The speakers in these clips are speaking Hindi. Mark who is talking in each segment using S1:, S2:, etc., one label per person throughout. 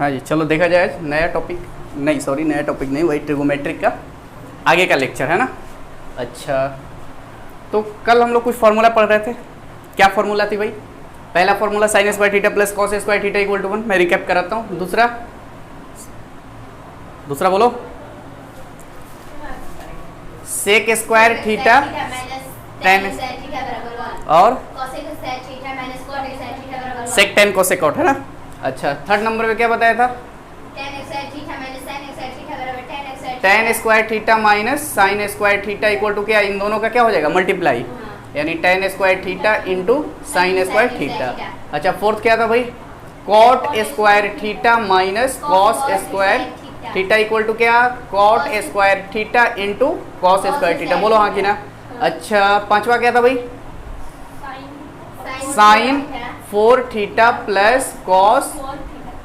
S1: हाँ जी, चलो देखा जाए नया टॉपिक, नहीं सॉरी नया टॉपिक नहीं, वही ट्रिगोमेट्रिक का आगे का लेक्चर है ना। अच्छा, तो कल हम लोग कुछ फार्मूला पढ़ रहे थे। क्या फार्मूला थी भाई? पहला formula sine square theta plus cos square theta equal to 1। मैं रिकैप कराता हूँ। दूसरा बोलो, सेक स्क्वायर थीटा टेन और सेक टेन कोसेक है ना। अच्छा, थर्ड नंबर पे क्या बताया था? Tan square theta minus sine square theta equal to क्या? इन दोनों का क्या हो जाएगा? मल्टीप्लाई, यानी tan square theta into sine square theta. अच्छा, फोर्थ क्या था भाई? Cot square theta minus cos square theta equal to क्या? Cot square theta into cos square theta. बोलो हाँ कि ना। अच्छा, पांचवा क्या था भाई? Sine 4 theta plus cos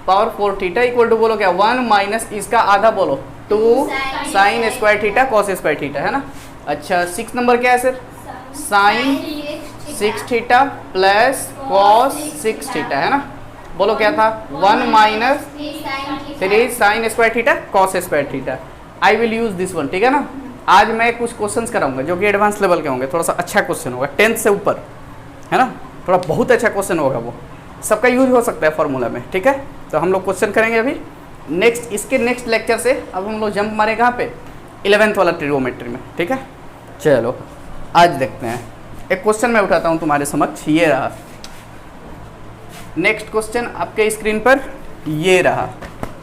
S1: power 4 theta equal to बोलो क्या? 1 माइनस इसका आधा बोलो 2 sine square theta cos square theta है ना। अच्छा, 6 नंबर क्या है sir? Sine 6 theta plus cos 6 theta है ना। बोलो क्या था? 1 minus 3 sine square theta cos square theta. I will use this one, ठीक है ना। आज मैं कुछ क्वेश्चंस कराऊंगा जो कि एडवांस लेवल के होंगे, थोड़ा सा अच्छा क्वेश्चन होगा, 10th से ऊपर है ना, थोड़ा बहुत अच्छा क्वेश्चन होगा, वो सबका यूज हो सकता है फॉर्मूला में, ठीक है। तो हम लोग क्वेश्चन करेंगे अभी नेक्स्ट, इसके नेक्स्ट लेक्चर से अब हम लोग जंप मारे कहाँ पे? 11th वाला ट्रिगोमेट्री में, ठीक है। चलो आज देखते हैं। एक क्वेश्चन मैं उठाता हूँ तुम्हारे समक्ष, ये रहा नेक्स्ट क्वेश्चन आपके स्क्रीन पर, ये रहा।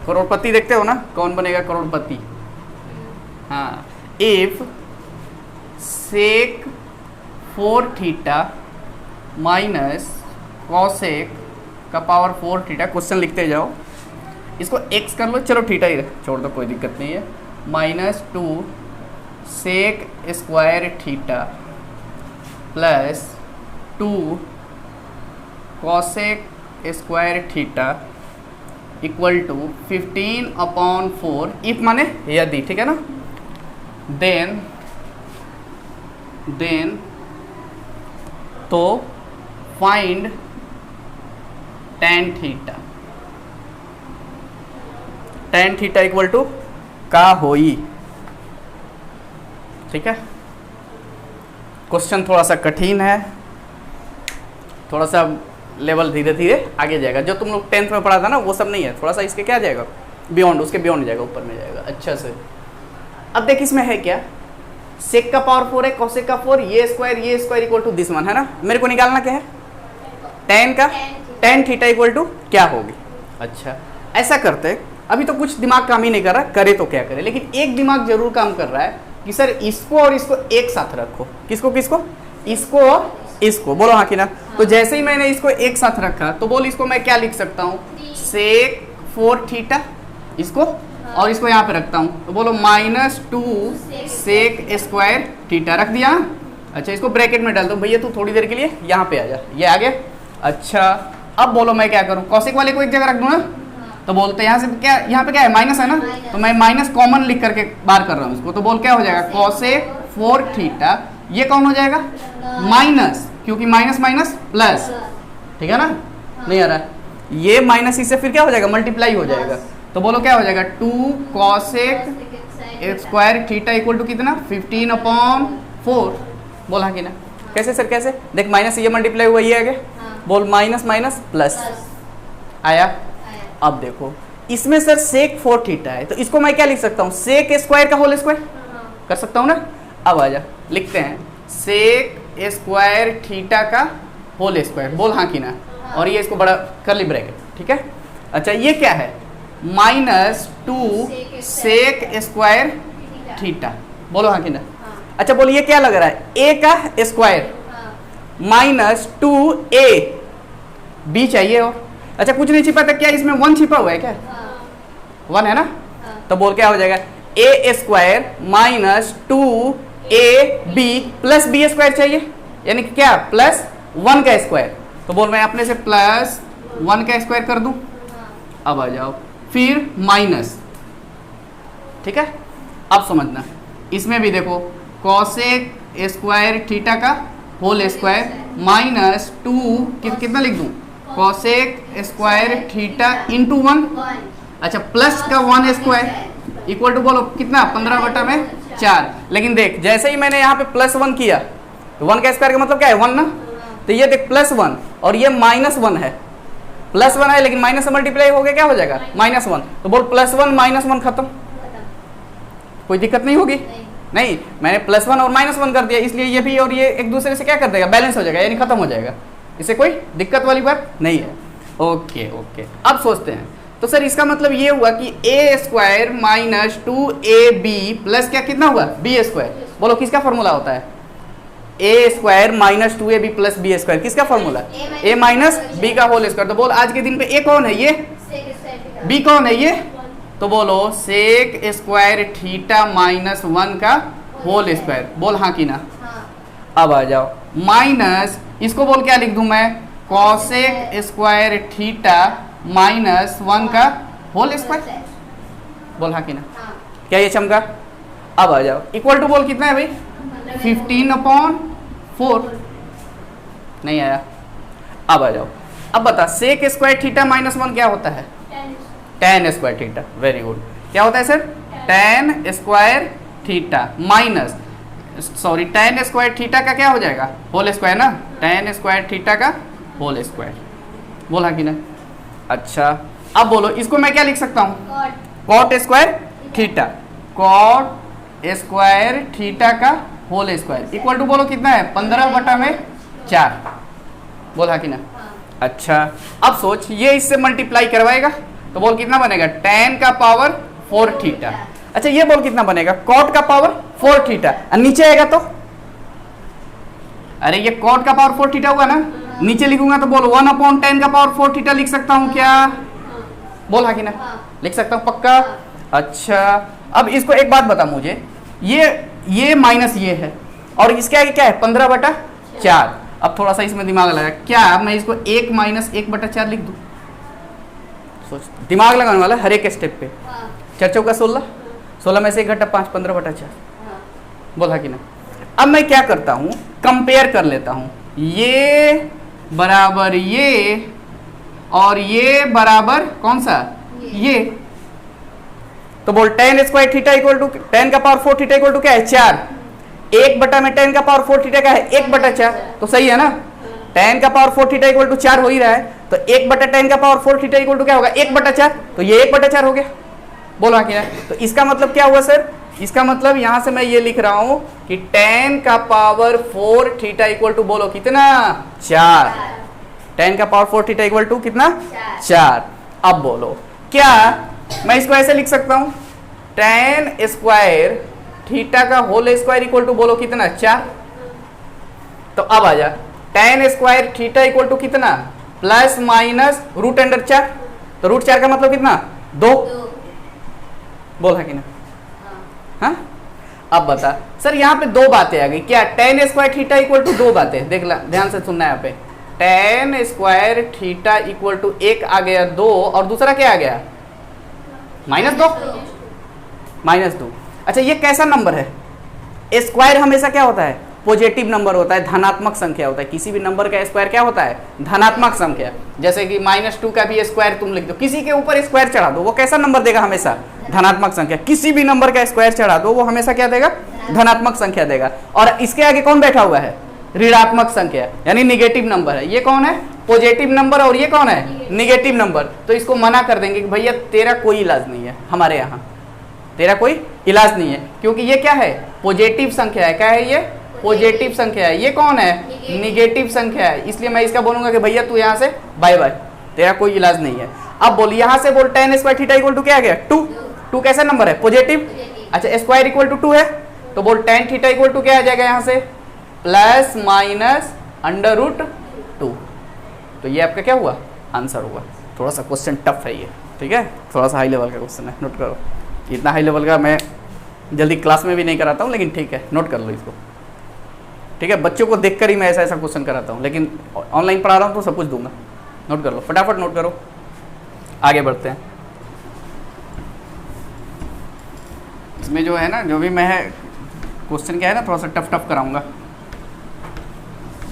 S1: करोड़पति देखते हो ना, कौन बनेगा करोड़पति? हाँ, if sec 4 theta minus cosec का पावर 4 थीटा, क्वेश्चन लिखते जाओ, इसको x कर लो, चलो थीटा ही छोड़ दो, कोई दिक्कत नहीं है, minus 2 sec square theta plus 2 cosec square theta equal to 15/4, if माने यदि, ठीक है ना। देन तो find tan theta, tan theta equal to का होई, ठीक है। क्वेश्चन थोड़ा सा कठिन है, थोड़ा सा लेवल धीरे धीरे आगे जाएगा। जो तुम लोग 10th में पढ़ा था ना वो सब नहीं है, थोड़ा सा इसके क्या जाएगा, बियॉन्ड, उसके बियॉन्ड जाएगा, ऊपर में जाएगा अच्छा से। अब देख इसमें है क्या, सेक का पावर 4 है, कॉसेक का 4, ये square equal to this one है ना। मेरे को निकालना क्या है? tan थीटा इक्वल टू क्या होगी। अच्छा, ऐसा करते, अभी तो कुछ दिमाग काम ही नहीं कर रहा, करे तो क्या करे, लेकिन एक दिमाग जरूर काम कर रहा है कि सर इसको और इसको एक साथ रखो। किसको किसको? इसको और इसको। बोलो हाँ कि ना। तो जैसे ही मैंने इसको एक साथ रखा तो बोल इसको मैं क्या लिख सकता हूँ? सेक 4 थीटा, इसको और इसको यहाँ पे रखता हूँ, तो बोलो -2 सेक स्क्वायर थीटा रख दिया। अच्छा, इसको ब्रैकेट में डाल दो, भैया तू थोड़ी देर के लिए यहाँ पे आ जा, ये आ गया। अच्छा, अब बोलो मैं क्या करूँ? कॉसेक वाले को एक जगह रख दूँ ना, तो बोलते हैं यहाँ से क्या, यहाँ पे क्या है? माइनस है ना, तो मैं माइनस कॉमन लिख करके बाहर कर रहा हूँ इसको, तो बोल क्या हो जाएगा? कॉसेक 4 थीटा, ये कौन हो जाएगा? माइनस, क्योंकि माइनस माइनस प्लस, ठीक है ना। नहीं आ रहा है ये माइनस, इससे फिर क्या हो जाएगा? मल्टीप्लाई हो जाएगा। तो बोलो क्या हो जाएगा? 2 cosec square theta equal to कितना? 15/4। बोला कि ना। कैसे सर कैसे? देख माइनस ये मल्टीप्लाई हुआ, ये आ गया। बोल माइनस माइनस प्लस आया। अब देखो इसमें सर सेक 4 थीटा है, तो इसको मैं क्या लिख सकता हूँ? सेक स्क्वायर का होल स्क्वायर कर सकता हूँ ना। अब आजा लिखते हैं, सेक स्क्वायर थीटा का होल स्क्वायर। बोल हाँ कि ना। और ये इसको बड़ा कर्ली ब्रैकेट, ठीक है। अच्छा, ये क्या है? -2 सेक स्क्वायर थीटा। बोलो हाँ कि ना। अच्छा, बोलिए क्या लग रहा है? a का स्क्वायर -2a, b चाहिए और। अच्छा, कुछ नहीं छिपा था क्या इसमें? 1 छिपा हुआ है क्या? 1 है ना। तो बोल क्या हो जाएगा? a square -2ab plus b square चाहिए, यानी कि क्या? +1 का स्क्वायर। तो बोल मैं अपने से +1 का स्क्वायर कर दूं। अब आ जाओ, फिर माइनस, ठीक है। अब समझना, इसमें भी देखो कॉसेक स्क्वायर थीटा का होल स्क्वायर -2 कितना लिख दूं? कॉसेक स्क्वायर थीटा इंटू 1, अच्छा प्लस का 1 स्क्वायर इक्वल टू बोलो कितना 15/4। लेकिन देख जैसे ही मैंने यहाँ पे +1 किया तो 1 का स्क्वायर का मतलब क्या है 1 ना, तो ये देख +1 और ये -1 है, +1 है लेकिन माइनस से मल्टीप्लाई हो गया क्या हो जाएगा -1, तो बोल +1 -1 खत्म, कोई दिक्कत नहीं होगी। नहीं मैंने +1 और -1 कर दिया इसलिए ये भी और ये एक दूसरे से क्या कर देगा बैलेंस हो जाएगा यानी खत्म हो जाएगा, इससे कोई दिक्कत वाली बात नहीं है। ओके ओके अब सोचते हैं, तो सर इसका मतलब ये हुआ कि a² माइनस 2ab प्लस क्या कितना हुआ b², बोलो किसका फॉर्मूला होता है a² minus 2ab plus b², किसका फॉर्मूला a माइनस b का होल स्क्वायर। तो बोल आज के दिन पे a कौन है ये, b कौन है ये, तो बोलो सेक स्क्वायर थीटा माइनस 1 का होल स्क्वायर, बोल हाँ कि ना। अब आ जाओ माइनस इसको बोल क्या लिख दूं मैं कॉसेक स्क्वायर थीटा माइनस 1 का होल स्क्वायर, बोल हाँ कि ना, क्या ये चमका। अब आ जाओ इक्वल टू बोल कितना है भाई 15/4, नहीं आया। अब आ जाओ अब बता सेक स्क्वायर थीटा माइनस 1 क्या होता है tan square theta, very good. क्या होता है sir tan square theta minus sorry tan square theta का क्या हो जाएगा होल स्क्वायर ना, tan स्क्वायर थीटा का होल स्क्वायर, बोला कि ना। अच्छा अब बोलो इसको मैं क्या लिख सकता हूँ cot square theta, cot square theta का होल स्क्वायर इक्वल टू बोलो कितना है 15/4, बोला कि ना। अच्छा अब सोच ये इससे मल्टीप्लाई करवाएगा तो बोल कितना बनेगा tan का पावर 4 थीटा। अच्छा ये बोल कितना बनेगा cot का पावर 4 थीटा, नीचे आएगा तो अरे ये cot का पावर 4 थीटा हुआ ना, नीचे लिखूंगा तो बोल 1/10 का पावर 4 थीटा लिख सकता हूँ क्या, बोल हाँ कि ना, लिख सकता हूँ पक्का। अच्छा अब इसको एक बात बता मुझे, ये माइनस ये है और इसके आगे क्या है 15/4। अब थोड़ा सा इसमें दिमाग लगा, क्या मैं इसको 1 माइनस 1/4 लिख दूं, सोच दिमाग लगाने वाला हर एक स्टेप पे। 4 चौका 16 में से 1 घटा 5 15/4, बोला कि ना। अब मैं क्या करता हूँ कंपेयर कर लेता हूँ, ये बराबर ये और ये बराबर कौन सा ये, तो बोल tan square theta equal to tan का पावर 4 थीटा इक्वल टू क्या है 4, 1 में tan का पावर 4 थीटा क्या है 1/4, तो सही है ना, tan का पावर 4 थीटा इक्वल टू 4 हो ही रहा है, तो 1/tan का पावर 4 थीटा इक्वल टू क्या होगा 1/4, तो ये 1/4 हो गया, बोला क्या है। तो इसका मतलब क्या हुआ सर, इसका मतलब यहां से मैं ये लिख रहा हूं कि tan का पावर 4 थीटा इक्वल टू बोलो कितना 4, tan का पावर 4 थीटा इक्वल टू कितना 4। अब बोलो क्या मैं इसको ऐसे लिख सकता हूं tan स्क्वायर थीटा का होल स्क्वायर इक्वल टू बोलो कितना 4। तो अब आ जा tan square theta equal to कितना प्लस माइनस √4, तो √4 का मतलब कितना 2, बोल है कि ना। हाँ अब बता सर यहाँ पे 2 बातें आ गई, क्या tan square theta equal to 2 बातें, देख ला ध्यान से सुनना है यहाँ पे, tan square theta equal to एक आ गया 2 और दूसरा क्या आ गया -2। अच्छा ये कैसा नंबर है, स्क्वायर हमेशा क्या होता है पॉजिटिव नंबर होता है, धनात्मक संख्या होता है, किसी भी नंबर का स्क्वायर क्या होता है धनात्मक संख्या, जैसे कि -2 का भी स्क्वायर तुम लिख दो, किसी के ऊपर स्क्वायर चढ़ा दो वो कैसा नंबर देगा हमेशा धनात्मक संख्या, किसी भी नंबर का स्क्वायर चढ़ा दो वो हमेशा क्या देगा धनात्मक संख्या देगा। और इसके आगे कौन बैठा हुआ है ऋणात्मक संख्या यानी निगेटिव नंबर है, ये कौन है पॉजिटिव नंबर और ये कौन है निगेटिव नंबर, तो इसको मना कर देंगे कि भैया तेरा कोई इलाज नहीं है, हमारे यहाँ तेरा कोई इलाज नहीं है, क्योंकि ये क्या है पॉजिटिव संख्या है, क्या है ये पॉजिटिव संख्या है, ये कौन है निगेटिव संख्या है, इसलिए मैं इसका बोलूंगा कि भैया तू यहाँ से बाय बाय, तेरा कोई इलाज नहीं है। अब बोल यहाँ से बोल tan square theta equal to क्या आ गया 2 कैसा नंबर है पॉजिटिव, अच्छा स्क्वायर इक्वल टू 2 है, तो बोल tan थीटा इक्वल टू क्या आ जाएगा यहाँ से प्लस माइनस √2, तो ये आपका क्या हुआ आंसर हुआ। थोड़ा सा क्वेश्चन टफ है ये, ठीक है थोड़ा सा हाई लेवल का क्वेश्चन है, नोट करो, इतना हाई लेवल का मैं जल्दी क्लास में भी नहीं कराता हूँ, लेकिन ठीक है नोट कर लो इसको, ठीक है बच्चों को देखकर ही मैं ऐसा ऐसा क्वेश्चन कराता हूँ, लेकिन ऑनलाइन पढ़ा रहा हूँ तो सब कुछ दूंगा, नोट कर लो फटाफट नोट करो, आगे बढ़ते हैं। इसमें जो है ना जो भी मैं क्वेश्चन क्या है ना थोड़ा सा टफ कराऊंगा,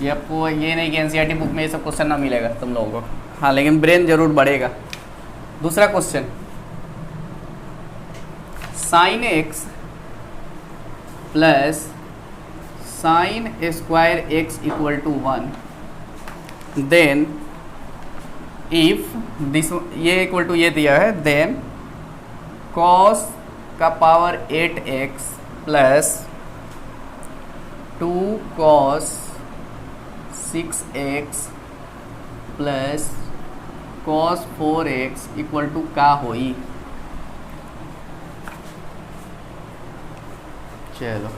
S1: ये आपको ये नहीं कि एनसीईआरटी बुक में ये सब क्वेश्चन ना मिलेगा तुम लोगों को, हाँ लेकिन ब्रेन जरूर बढ़ेगा। दूसरा question sine x plus sine square x equal to 1, then if this ये इक्वल टू ये दिया है, देन कॉस का power 8x plus 2 cos 6x plus cos 4x equal to का होई। चलो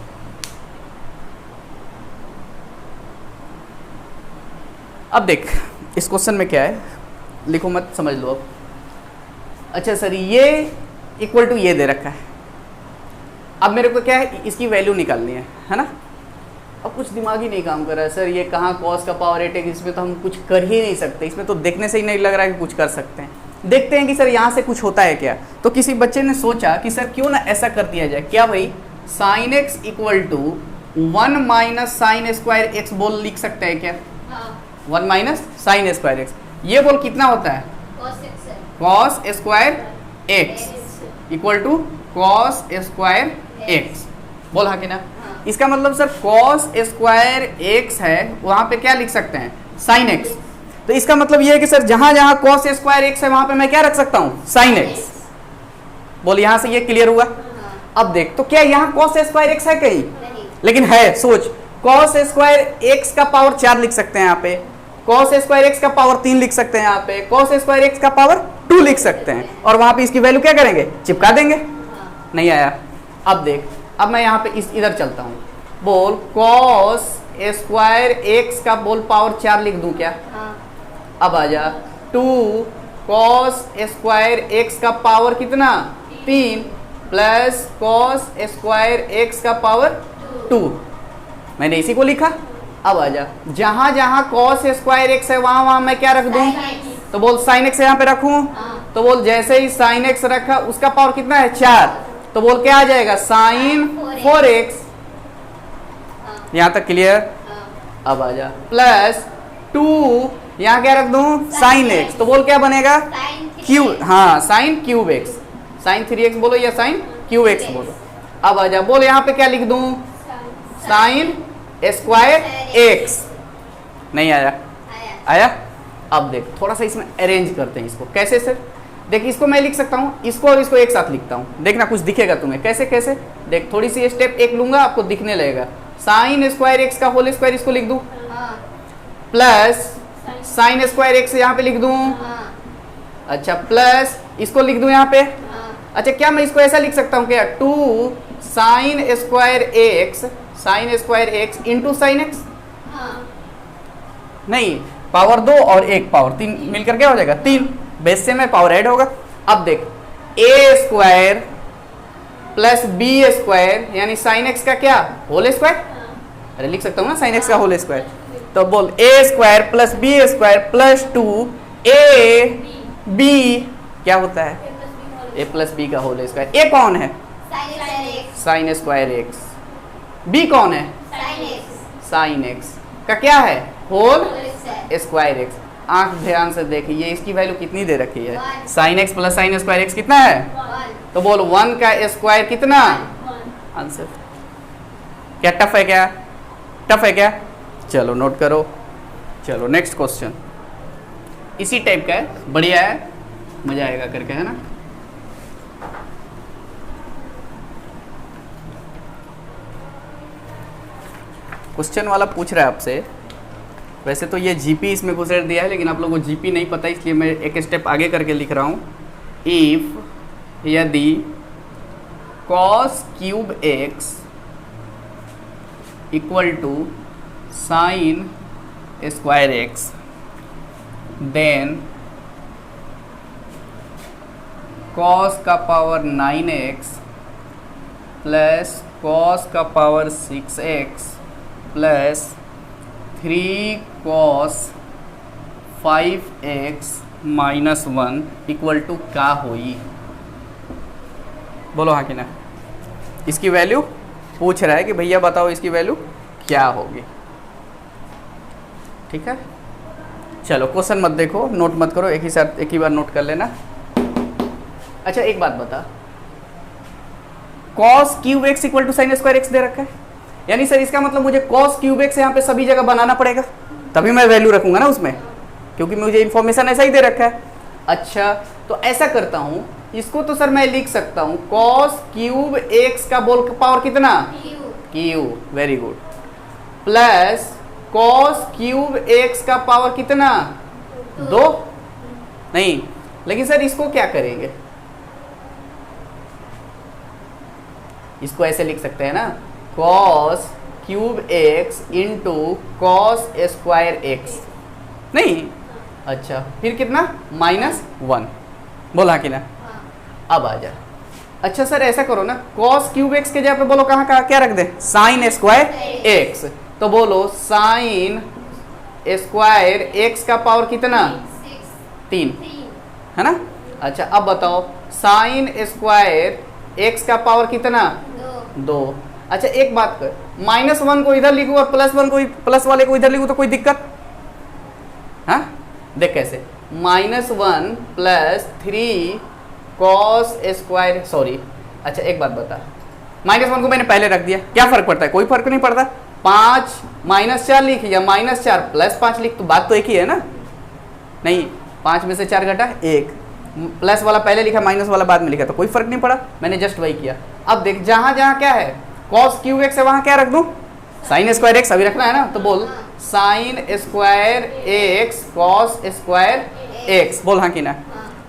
S1: अब देख इस क्वेश्चन में क्या है, लिखो मत, समझ लो अब। अच्छा सर ये इक्वल टू ये दे रखा है, अब मेरे को क्या है, इसकी वैल्यू निकालनी है ना। अब कुछ दिमाग ही नहीं काम कर रहा है सर, ये कहाँ cos का पावर 8x, इसमें तो हम कुछ कर ही नहीं सकते, इसमें तो देखने से ही नहीं लग रहा है कि कुछ कर सकते हैं। देखते हैं कि सर यहाँ से कुछ होता है क्या। तो किसी बच्चे ने सोचा कि सर क्यों ना ऐसा कर दिया जाए, क्या भाई, sine x equal to 1 minus sine square x बोल लिख सकते हैं क्या? 1 माइनस साइन स्क्वायर एक्स, ये बोल कितना होता है? Cos square x equal to cos square x, बोल हाँ कि ना। इसका मतलब सर कॉस स्क्वायर एक्स है, वहां पे क्या लिख सकते हैं? Sine x. तो इसका मतलब ये है कि सर जहां जहां कॉस स्क्वायर एक्स है वहां पे मैं क्या रख सकता हूं? Sine x. बोल यहां से ये क्लियर हुआ। अब देख, तो क्या यहाँ कॉस स्क्वायर एक्स है कहीं? लेकिन है, सोच, कॉस स्क्वायर एक्स का पावर 4 लिख सकते हैं यहाँ पे, कॉस स्क्वायर एक्स का पावर 3 लिख सकते हैं यहाँ पे, कॉस स्क्वायर एक्स का पावर 2 लिख सकते हैं, और वहां पे इसकी वैल्यू क्या करेंगे? चिपका देंगे। नहीं आया। अब देख, अब मैं यहाँ पे इधर चलता हूँ, बोल कॉस स्क्वायर एक्स का बोल पावर 4 लिख दूं क्या? अब आ जा, 2 कॉस स्क्वायर एक्स का पावर कितना? 3 प्लस कॉस स्क्वायर एक्स का पावर 2, मैंने इसी को लिखा। अब आ जा, जहां जहां कॉस स्क्वायर एक्स है वहां वहां मैं क्या रख दूं? तो बोल साइन एक्स यहाँ पे रखूं, तो बोल जैसे ही साइन एक्स रखा उसका पावर कितना है? 4, तो बोल क्या आ जाएगा? Sign 4x। यहां तक क्लियर? अब आ जा, प्लस 2 यहाँ क्या रख दूं? साइन एक्स, तो बोल क्या बनेगा? क्यू, हाँ sine cube x, sign 3x बोलो या साइन क्यूब एक्स बोलो। अब आ जा, बोल यहाँ पे क्या लिख दूं? Sign square x. नहीं आया? आया। अब देख, थोड़ा सा इसमें अरेंज करते हैं इसको। कैसे सर? देख, इसको मैं लिख सकता हूँ, इसको और इसको एक साथ लिखता हूँ, देखना कुछ दिखेगा तुम्हें। कैसे कैसे? देख, थोड़ी सी स्टेप एक लूंगा, आपको दिखने लगेगा। साइन स्क्वायर एक्स का होल स्क्वायर इसको लिख दूं, प्लस साइन स्क्वायर एक्स यहाँ पे लिख दूं, अच्छा, प्लस इसको लिख दूं यहाँ पे। अच्छा, क्या मैं इसको ऐसा लिख सकता हूँ क्या? 2 sine square x into sine x? नहीं, पावर 2 और 1 पावर 3 मिलकर क्या हो जाएगा? 3, बेस से में पावर ऐड होगा। अब देख, A square plus B square यानी साइन एक्स का क्या? Whole square. अरे लिख सकता हूँ ना साइन एक्स का होल स्क्वायर। तो बोल ए square plus B square plus 2 A B क्या होता है? ए प्लस बी का होल स्क्वायर। ए कौन है? Sign square x. बी कौन है? साइन एक्स का क्या है? Whole square x. आंख ध्यान से देखिए, इसकी वैल्यू कितनी दे रखी है? Sine x plus sine square x कितना है? तो बोल 1 का स्क्वायर कितना? आंसर। क्या टफ है? क्या टफ है? क्या? चलो नोट करो। चलो नेक्स्ट क्वेश्चन इसी टाइप का है, बढ़िया है, मजा आएगा करके, है ना। क्वेश्चन वाला पूछ रहा है आपसे, वैसे तो ये जीपी इसमें गुजर दिया है, लेकिन आप लोगों को जीपी नहीं पता, इसलिए मैं एक स्टेप आगे करके लिख रहा हूँ। इफ यदि cos cube x equal to sine square x, then cos का पावर 9x प्लस cos का power 6x plus 3 cos 5x minus 1 equal to का होई? बोलो हाँ कि ना। इसकी वैल्यू पूछ रहा है कि भैया बताओ इसकी वैल्यू क्या होगी। ठीक है, चलो क्वेश्चन मत देखो, नोट मत करो, एक ही बार नोट कर लेना। अच्छा एक बात बता, cos cube x equal to sine square x दे रखा है, यानी सर इसका मतलब मुझे कॉस क्यूब एक्स यहाँ पे सभी जगह बनाना पड़ेगा, तभी मैं वैल्यू रखूंगा ना उसमें, क्योंकि मुझे इंफॉर्मेशन ऐसा ही दे रखा है। अच्छा तो ऐसा करता हूँ, इसको तो सर मैं लिख सकता हूँ कॉस क्यूब एक्स का बोल पावर कितना, cube, very good, plus cos cube x का पावर कितना, 2, नहीं, लेकिन सर इसको क्या करेंगे, इसको ऐसे लिख सकते हैं ना, cos cube x into cos square x, नहीं, अच्छा फिर कितना, -1, बोला कि ना, अब आ जा। अच्छा सर ऐसा करो ना, कॉस क्यूब एक्स के जगह पे बोलो कहाँ क्या रख दे, साइन स्क्वायर एक्स, तो बोलो साइन स्क्वायर एक्स का पावर कितना, 3, है ना। अच्छा अब बताओ साइन स्क्वायर एक्स का पावर कितना, 2। अच्छा एक बात कर, -1 को इधर लिखूं और +1 को, प्लस वाले को इधर लिखूं तो कोई दिक्कत, हाँ देख कैसे, -1 + 3 कॉस स्क्वायर, सॉरी, अच्छा एक बात बता, -1 को मैंने पहले रख दिया, क्या फर्क पड़ता है, कोई फर्क नहीं पड़ता, 5 -4 लिख या -4 + 5 लिख, तो बात तो एक ही है ना, नहीं 5 में से 4 घटा 1, प्लस वाला पहले लिखा माइनस वाला बाद में लिखा, तो कोई फर्क नहीं पड़ा, मैंने जस्ट वही किया। अब देख जहां जहां क्या है कॉस क्यूब एक्स है वहां क्या रख दूं, साइन स्क्वायर एक्स अभी रखना है ना, तो बोल sine square x cos square x, बोल हाँ कि ना।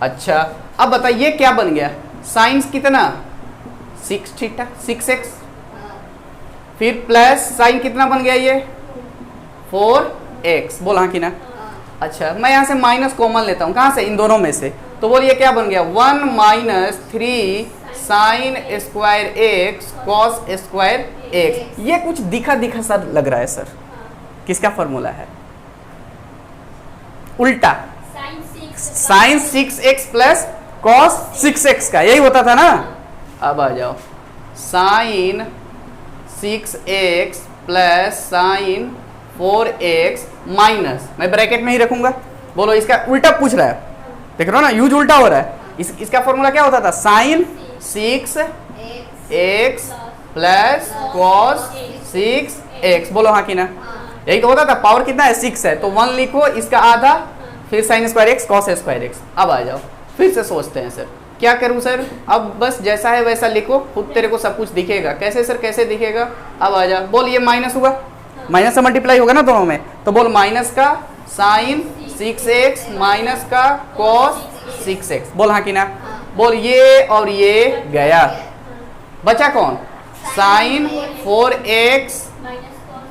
S1: अच्छा अब बताइए क्या बन गया, साइन कितना 6 थीटा 6x, फिर प्लस साइन कितना बन गया ये 4x, बोल हाँ कि ना। अच्छा मैं यहाँ से माइनस कॉमन लेता हूँ, कहाँ से, इन दोनों में से, तो बोलिए क्या बन गया 1 - 3 sine square x cos square x. ये कुछ दिखा दिखा सा लग रहा है सर, किसका फॉर्मूला है, उल्टा sign 6x plus cos 6x का, यही होता था ना। अब आ जाओ sine 6x plus sine 4x minus, मैं ब्रैकेट में ही रखूंगा, बोलो इसका उल्टा पूछ रहा है, देख रहे हो ना यूज उल्टा हो रहा है। इसका फॉर्मूला क्या होता था, sign 6x plus cos 6x, बोलो हाँ कि ना, यही तो होता था। पावर कितना है 6 है, तो 1 लिखो, इसका आधा, फिर sign square x cos square x. अब आ जाओ फिर से सोचते हैं सर क्या करूं सर, अब बस जैसा है वैसा लिखो, खुद तेरे को सब कुछ दिखेगा। कैसे सर, कैसे दिखेगा, अब आ जा, बोल ये माइनस हुआ, माइनस से मल्टीप्लाई होगा ना दोनों में, तो बोल माइनस का साइन 6x माइनस का कॉस 6x, बोल हाँ कि ना। बोल ये और ये गया, बचा कौन, sign 4x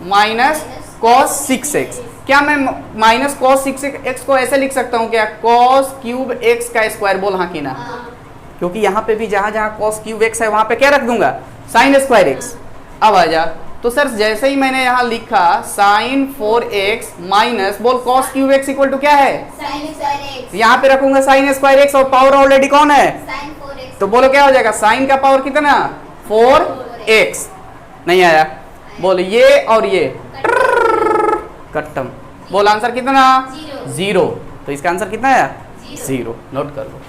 S1: minus cos 6x। क्या मैं माइनस कॉस 6x को ऐसे लिख सकता हूँ क्या, कॉस क्यूब एक्स का स्क्वायर, बोल हाँ कि ना, क्योंकि यहाँ पे भी जहाँ जहाँ कॉस क्यूब एक्स है वहाँ पे क्या रख दूंगा, साइन स्क्वायर एक्स। अब आ जा, तो सर जैसे ही मैंने यहाँ लिखा साइन 4x माइनस, बोल cos cube x equal to क्या है, यहाँ पे रखूंगा साइन स्क्वायर एक्स, और पावर ऑलरेडी कौन है, तो बोलो क्या हो जाएगा, साइन का पावर कितना 4x, नहीं आया, बोल ये और ये खत्म, बोल आंसर कितना 0, तो इसका आंसर कितना आया 0, नोट कर लो।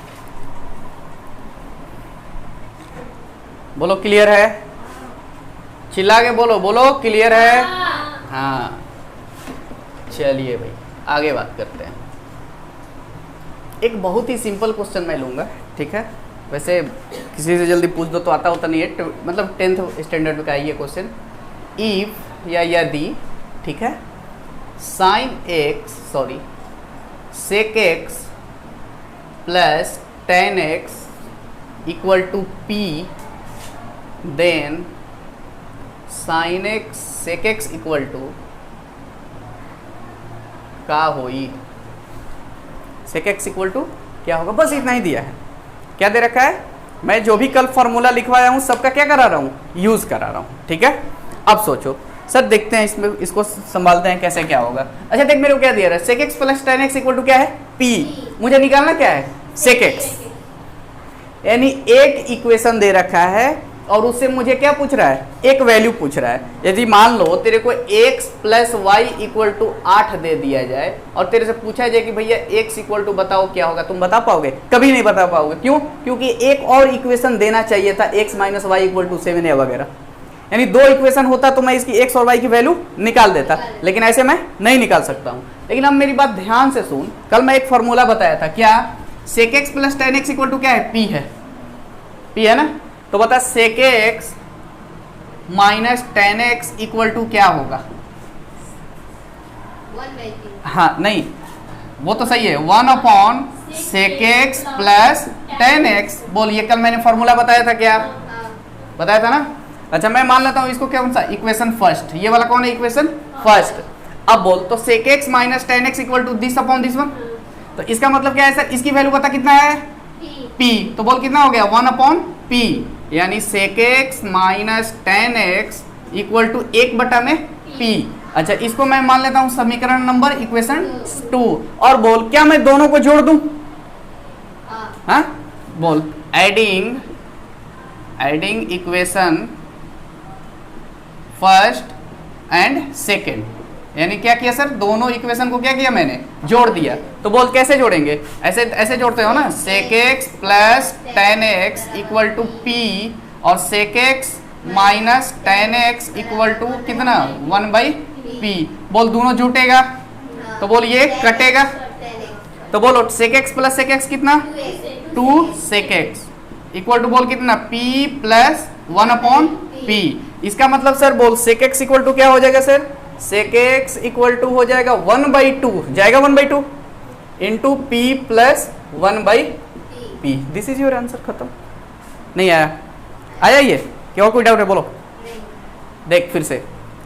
S1: बोलो क्लियर है, चिल्ला के बोलो, बोलो क्लियर है, हाँ चलिए भाई आगे बात करते हैं। एक बहुत ही सिंपल क्वेश्चन मैं लूँगा, ठीक है, वैसे किसी से जल्दी पूछ दो तो आता होता नहीं है, मतलब 10th स्टैंडर्ड का है ये क्वेश्चन। इफ या यदि, ठीक है, sine x sorry sec x plus tan x equal to p, then sine x sec x equal to का होई, सेक एक्स इक्वल टू क्या होगा, बस इतना ही दिया है। क्या दे रखा है, मैं जो भी कल फॉर्मूला लिखवाया हूँ सबका क्या करा रहा हूँ, यूज करा रहा हूँ, ठीक है। अब सोचो सर, देखते हैं इसमें, इसको संभालते हैं कैसे क्या होगा। अच्छा देख मेरे को क्या दिया रहा है, sec x plus tan x equal to क्या है पी, मुझे निकालना क्या है सेक एक्स, यानी एक इक्वेशन दे रखा है और उससे मुझे क्या पूछ रहा है, एक वैल्यू पूछ रहा है। यदि मान लो तेरे को x plus y equal to 8 दे दिया जाए और तेरे से पूछा जाए कि भैया x इक्वल टू बताओ क्या होगा, तुम बता पाओगे? कभी नहीं बता पाओगे। क्यों? क्योंकि एक और इक्वेशन देना चाहिए था, x minus y equal to 7 या वगैरह, यानी 2 इक्वेशन होता तो मैं इसकी x और y की वैल्यू निकाल देता, लेकिन ऐसे मैं नहीं निकाल सकता हूँ। लेकिन अब मेरी बात ध्यान से सुन, कल मैं एक फॉर्मूला बताया था, क्या? Sec x plus tan x equal to क्या है? p है, p है ना। तो बता sec x minus tan x equal to क्या होगा?
S2: 1/2।
S1: हाँ नहीं, वो तो सही है, 1 upon sec x plus tan x. बोलिए कल मैंने फॉर्मूला बताया था, क्या बताया था ना? अच्छा मैं मान लेता हूँ इसको, क्या कौन सा इक्वेशन फर्स्ट, ये वाला कौन है इक्वेशन फर्स्ट। अब बोल तो sec x minus tan x equal to this upon this one. तो इसका मतलब क्या है सर, इसकी वैल्यू पता कितना है? p। तो बोल कितना हो गया? 1 अपॉन p, यानी sec x minus tan x equal to 1/में p। अच्छा इसको मैं मान लेता हूं समीकरण नंबर इक्वेशन 2। और बोल क्या मैं दोनों को जोड़ दूं? हाँ बोल, adding equation first and second, यानी क्या किया सर, दोनों इक्वेशन को क्या किया मैंने? जोड़ दिया। तो बोल कैसे जोड़ेंगे? ऐसे ऐसे जोड़ते हो ना, sec x plus tan x equal to P और sec x minus tan x equal to कितना? 1/p। बोल दोनों जुटेगा, तो बोल ये कटेगा, तो बोलो sec x plus sec x कितना? 2 सेक एक्स इक्वल टू बोल कितना? p plus 1 upon p। इसका मतलब सर बोल सेक एक्स इक्वल टू क्या हो जाएगा sir? Sec x equal to हो जाएगा 1/2, जाएगा 1/2 into p plus 1/p। This is your answer, खत्म। नहीं आया? आया ये? क्या और कोई डाउट है? बोलो। देख फिर से,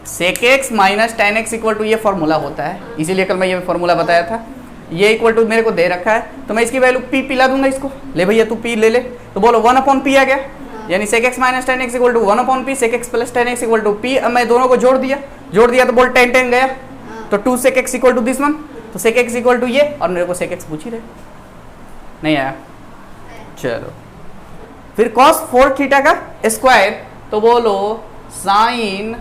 S1: sec x minus tan x equal to ये फॉर्मूला होता है, इसीलिए कल मैं ये फॉर्मूला बताया था। ये इक्वल टू मेरे को दे रखा है, तो मैं इसकी वैल्यू p पिला दूंगा इसको। ले भैया तू p ले ले, तो बोलो 1 अपॉन p आ गया, यानी sec x minus tan x equal to 1 upon p, sec x plus tan x equal to p। अब मैं दोनों को जोड़ दिया तो बोल 10 10 गया, तो 2 sec x equal to this one, तो सेक एक्स इक्वल टू ये, और मेरे को सेक एक्स पूछ ही रहे। नहीं आया? चलो फिर कॉस 4 थीटा का स्क्वायर, तो बोलो साइन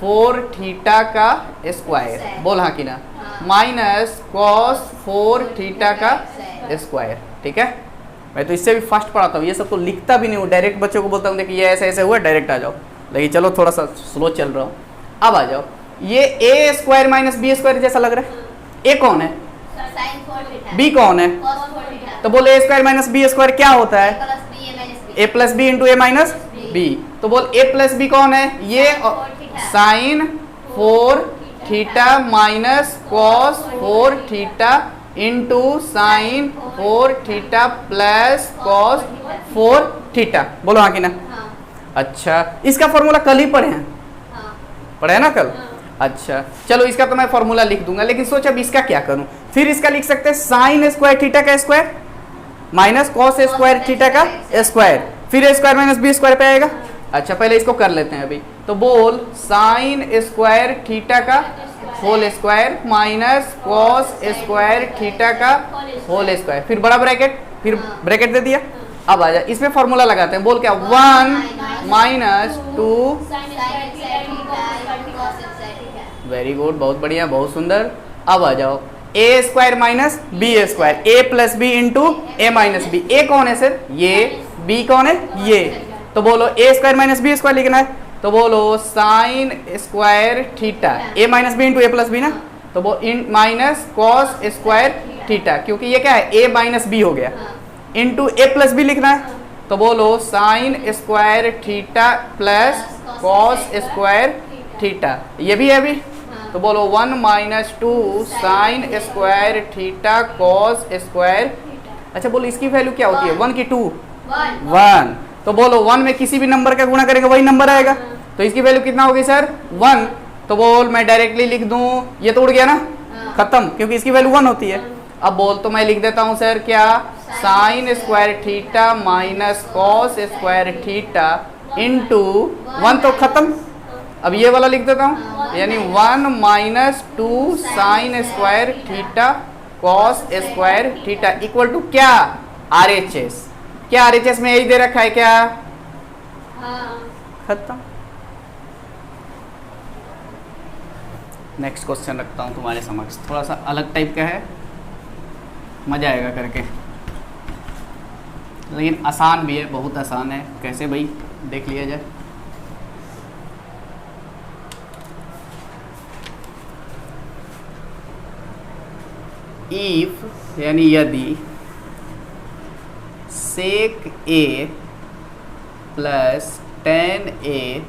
S1: 4 थीटा का स्क्वायर, बोल हाँ कि ना, माइनस कॉस 4 थीटा का स्क्वायर। ठीक है, मैं तो इससे भी फास्ट पढ़ाता हूँ, ये सब तो लिखता भी नहीं हूँ, डायरेक्ट बच्चों को बोलता हूँ देखिए ये ऐसे ऐसे हुआ, डायरेक्ट आ जाओ। लेकिन चलो थोड़ा सा स्लो चल रहा हूँ, अब आ जाओ। ये ए स्क्वायर माइनस बी स्क्वायर जैसा लग रहा है। ए कौन है? बी कौन है? तो बोल ए स्क्वायर माइनस बी स्क्वायर क्या होता है? ए plus b into a minus b. तो बोल ए प्लस बी कौन है? ये sine 4 theta minus cos 4 theta into sine 4 theta plus cos 4 theta. बोलो हाँ कि ना? अच्छा इसका फॉर्मूला कल ही पढ़े हैं, पढ़े हैं ना कल? अच्छा चलो इसका तो मैं फॉर्मूला लिख दूंगा, लेकिन सोच अब इसका क्या करूं। फिर इसका लिख सकते हैं साइन स्क्वायर थीटा का square minus cos square theta का स्क्वायर, फिर ए स्क्वायर माइनस बी स्क्वायर पे आएगा। अच्छा पहले इसको कर लेते हैं अभी, तो बोल साइन स्क्वायर थीटा का whole square minus cos square theta का होल स्क्वायर, फिर बड़ा ब्रैकेट, फिर ब्रैकेट दे दिया। अब आ जा इसमें फॉर्मूला लगाते हैं, बोल क्या? 1 माइनस 2। वेरी गुड, बहुत बढ़िया, बहुत सुंदर। अब आ जाओ ए square minus B square, A plus b into a minus B. ए कौन है सर? ये। बी कौन है? ये। तो बोलो ए स्क्वायर माइनस बी स्क्वायर लिखना है, तो बोलो sign square theta, A minus b into a plus B ना, तो वो इन माइनस कॉस स्क्वायर थीटा, क्योंकि ये क्या है? ए माइनस बी हो गया, इंटू ए प्लस बी लिखना है, तो बोलो sign square theta plus cos square theta, ये भी है अभी। तो बोलो 1 minus 2 sine square theta cos square. अच्छा बोलो इसकी वैल्यू क्या होती है? 1 की 2? 1। तो बोलो 1 में किसी भी नंबर का गुणा करेगा वही नंबर आएगा, तो इसकी वैल्यू कितना होगी सर? 1। तो बोल मैं डायरेक्टली लिख दूं, ये तो उड़ गया ना, खत्म, क्योंकि इसकी वैल्यू 1 होती है। अब बोल तो मैं लिख देता हूं सर क्या? Sign square theta minus cos square theta into 1, तो खत्म। अब ये वाला लिख देता हूं, यानी 1 minus 2 sine square theta cos square theta equal to क्या? RHS। क्या RHS में यही दे रखा है क्या? खत्म। नेक्स्ट क्वेश्चन रखता हूँ तुम्हारे समक्ष, थोड़ा सा अलग टाइप का है, मजा आएगा करके, लेकिन आसान भी है, बहुत आसान है। कैसे भाई, देख लिया जाए। इफ यानी यदि sec A plus tan A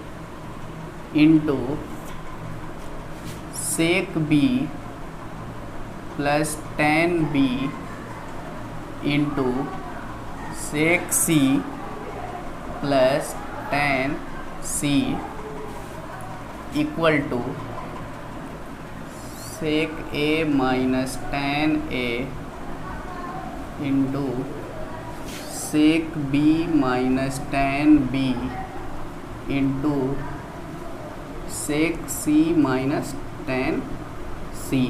S1: into sec B plus tan B into sec C plus tan C equal to sec A minus tan A into sec B minus tan B into sec C minus tan C.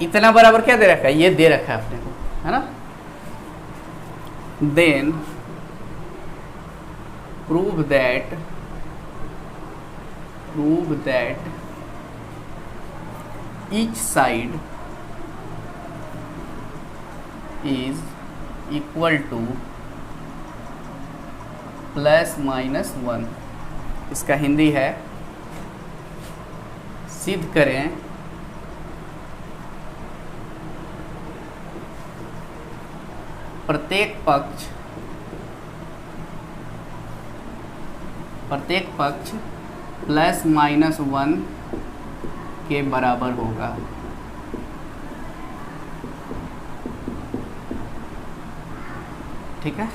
S1: इतना बराबर क्या दे रखा है, ये दे रखा है अपने को, है ना। Then prove that each side is equal to plus minus 1। इसका हिंदी है, सिद्ध करें प्रत्येक पक्ष प्लस माइनस 1 के बराबर होगा। ठीक है,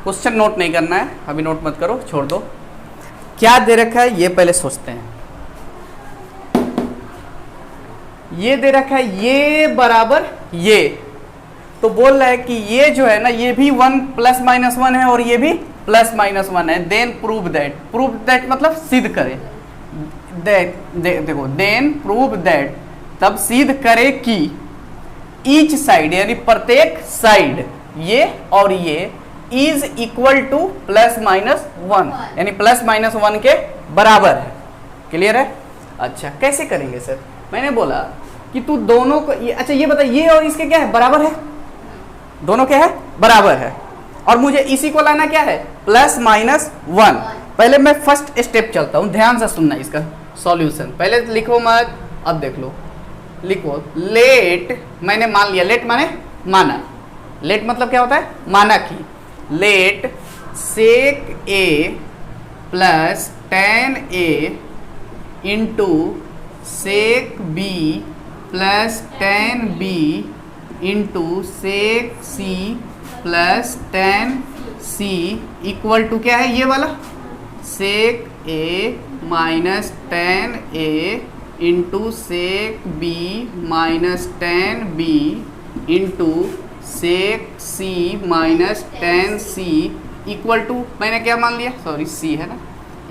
S1: क्वेश्चन नोट नहीं करना है, अभी नोट मत करो, छोड़ दो। क्या दे रखा है ये पहले सोचते हैं। ये दे रखा है ये बराबर ये, तो बोल रहा है कि ये जो है ना, ये भी 1 प्लस माइनस 1 है और ये भी प्लस माइनस 1 है। देन प्रूव दैट मतलब सिद्ध करें। देखो, देन प्रूव दैट, तब सिद्ध करे कि ईच साइड यानी प्रत्येक साइड, ये और ये is equal to plus minus 1 यानी प्लस माइनस 1 के बराबर है। क्लियर है? अच्छा, कैसे करेंगे सर? मैंने बोला कि तू दोनों को अच्छा ये बता, ये और इसके क्या है, बराबर है, दोनों क्या है, बराबर है, और मुझे इसी को लाना क्या है, प्लस माइनस 1। पहले मैं फर्स्ट स्टेप चलता हूं, ध्यान से सुनना इसका सॉल्यूशन। पहले लिखो मत, अब देख लो, लिखो लेट, मैंने मान लिया, लेट माने माना, लेट मतलब क्या होता है, माना कि let sec A plus tan A into sec B plus tan B into sec C plus tan C equal to क्या है, ये वाला sec A minus tan A into sec B minus tan B into sec C minus tan C equal to, मैंने क्या मान लिया, सॉरी सी है ना,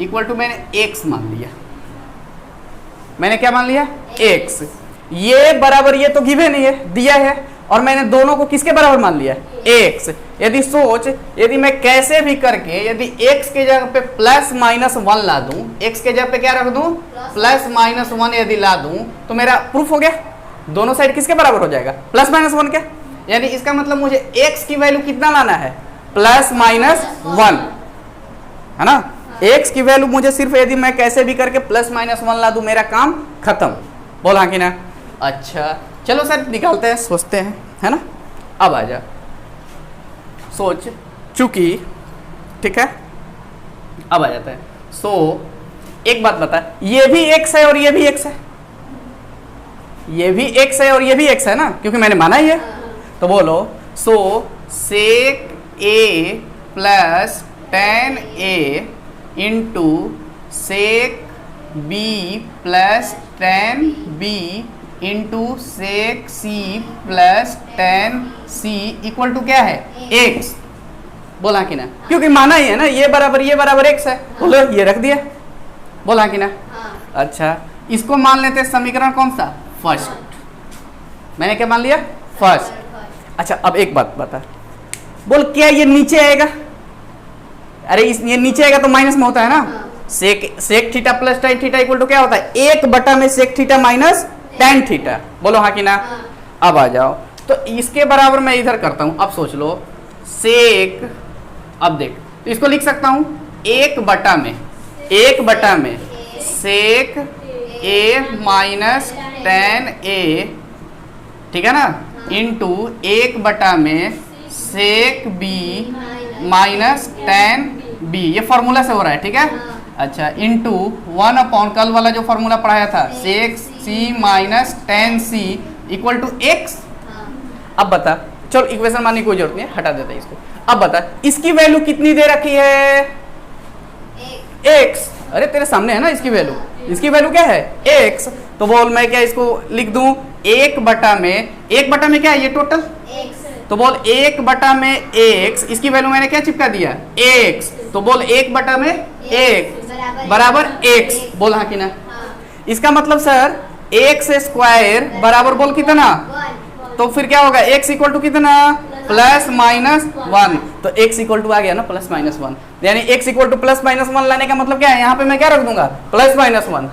S1: इक्वल टू मैंने एक्स मान लिया। मैंने क्या मान लिया, एक्स। ये बराबर ये तो गिवन ही है, दिया है, और मैंने दोनों को किसके बराबर मान लिया, एक्स। यदि सोच, यदि मैं कैसे भी करके यदि एक्स के जगह पे प्लस माइनस 1 ला दूं, एक्स के जगह पे क्या रख दूं, प्लस माइनस 1 यदि ला दूं, तो मेरा प्रूफ हो गया, दोनों साइड किसके बराबर हो जाएगा, प्लस माइनस 1 के। यानी इसका मतलब मुझे एक्स की वैल्यू कितना लाना है, प्लस माइनस 1, है ना। एक्स की वैल्यू मुझे सिर्फ यदि मैं कैसे भी करके प्लस माइनस 1 ला दूं, मेरा काम खत्म। बोला कि ना। अच्छा चलो सर निकालते हैं, सोचते हैं, है ना। अब आ जा, सोच चुकी, ठीक है, अब आ जाता है। एक बात बता, ये भी एक्स है और ये भी एक्स है, ये भी एक्स है और ये भी एक्स है ना, क्योंकि मैंने माना ही है। तो बोलो, sec A plus tan A into sec B plus tan B into sec C plus tan C equal to क्या है, एक्स। बोला कि ना, क्योंकि माना ही है ना, ये बराबर एक्स है, बोलो ये रख दिया। बोला कि ना। अच्छा, इसको मान लेते हैं समीकरण कौन सा, फर्स्ट। मैंने क्या मान लिया, फर्स्ट। अच्छा अब एक बात बता, बोल क्या ये नीचे आएगा, अरे ये नीचे आएगा तो माइनस में होता है ना। Sec theta plus tan theta equal to क्या होता है, 1 में sec theta minus tan theta. बोलो हाँ कि ना। अब आ जाओ, तो इसके बराबर मैं इधर करता हूं। अब सोच लो सेक, अब देख तो इसको लिख सकता हूं 1 में सेक a माइनस tan a, ठीक है ना, इंटू 1 में सेक b माइनस tan b। ये फॉर्मूला से हो रहा है, ठीक है। अच्छा, इंटू 1 कल वाला जो फॉर्मूला पढ़ाया था, sec c minus tan c equal to x। अब बता, चलो इक्वेशन मानने की कोई जरूरत नहीं है, हटा देते हैं इसको। अब बता इसकी वैल्यू कितनी दे रखी है, x। अरे तेरे सामने है ना इसकी वैल्यू, इसकी वैल्यू क्या है x। तो बोल मैं क्या इसको लिख दूं 1 में क्या है ये टोटल, तो बोल 1 में x, इसकी वैल्यू मैंने क्या चिपका दिया x। तो बोल 1 में x बराबर x। बोल हाँ कि ना। इसका मतलब सर x स्क्वायर बराबर बोल कितना, तो फिर क्या होगा x इक्वल टू कितना प्लस माइनस 1। तो x इक्वल टू आ गया ना प्लस माइनस 1, यानी x equal to plus minus 1 लाने का मतलब क्या है, यहाँ पे मैं क्या रख दूंगा प्लस माइनस 1।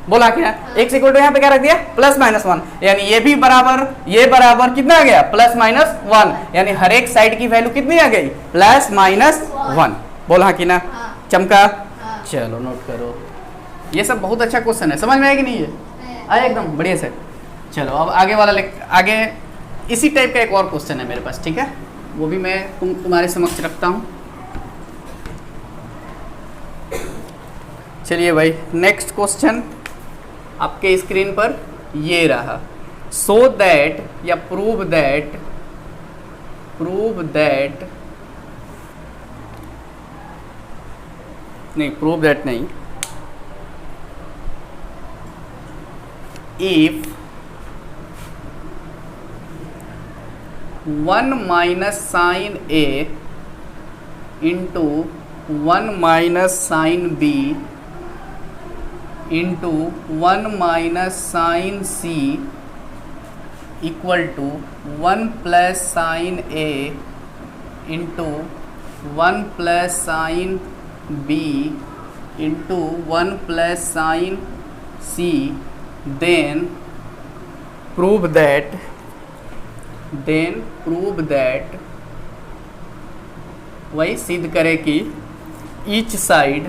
S1: बोला क्या, x इक्वल टू यहाँ पे क्या रख दिया प्लस माइनस 1, यानी ये बराबर कितना आ गया प्लस माइनस 1, यानी हर एक साइड की वैल्यू कितनी आ गई प्लस माइनस 1। बोला कि ना, चमका। चलो नोट करो, ये सब बहुत अच्छा क्वेश्चन है, समझ में आया कि नहीं है, आया एकदम बढ़िया से। चलो अब आगे वाला आगे इसी टाइप का एक और क्वेश्चन है मेरे पास, ठीक है, वो भी मैं तुम्हारे समक्ष रखता हूँ। चलिए भाई, नेक्स्ट क्वेश्चन आपके स्क्रीन पर ये रहा। सो दैट या प्रूव दैट नहीं, if 1 minus sine a into 1 minus sine b into 1 minus sine c equal to 1 plus sine a into 1 plus sine b into 1 plus sine c, then prove that वही सिद्ध करे कि each side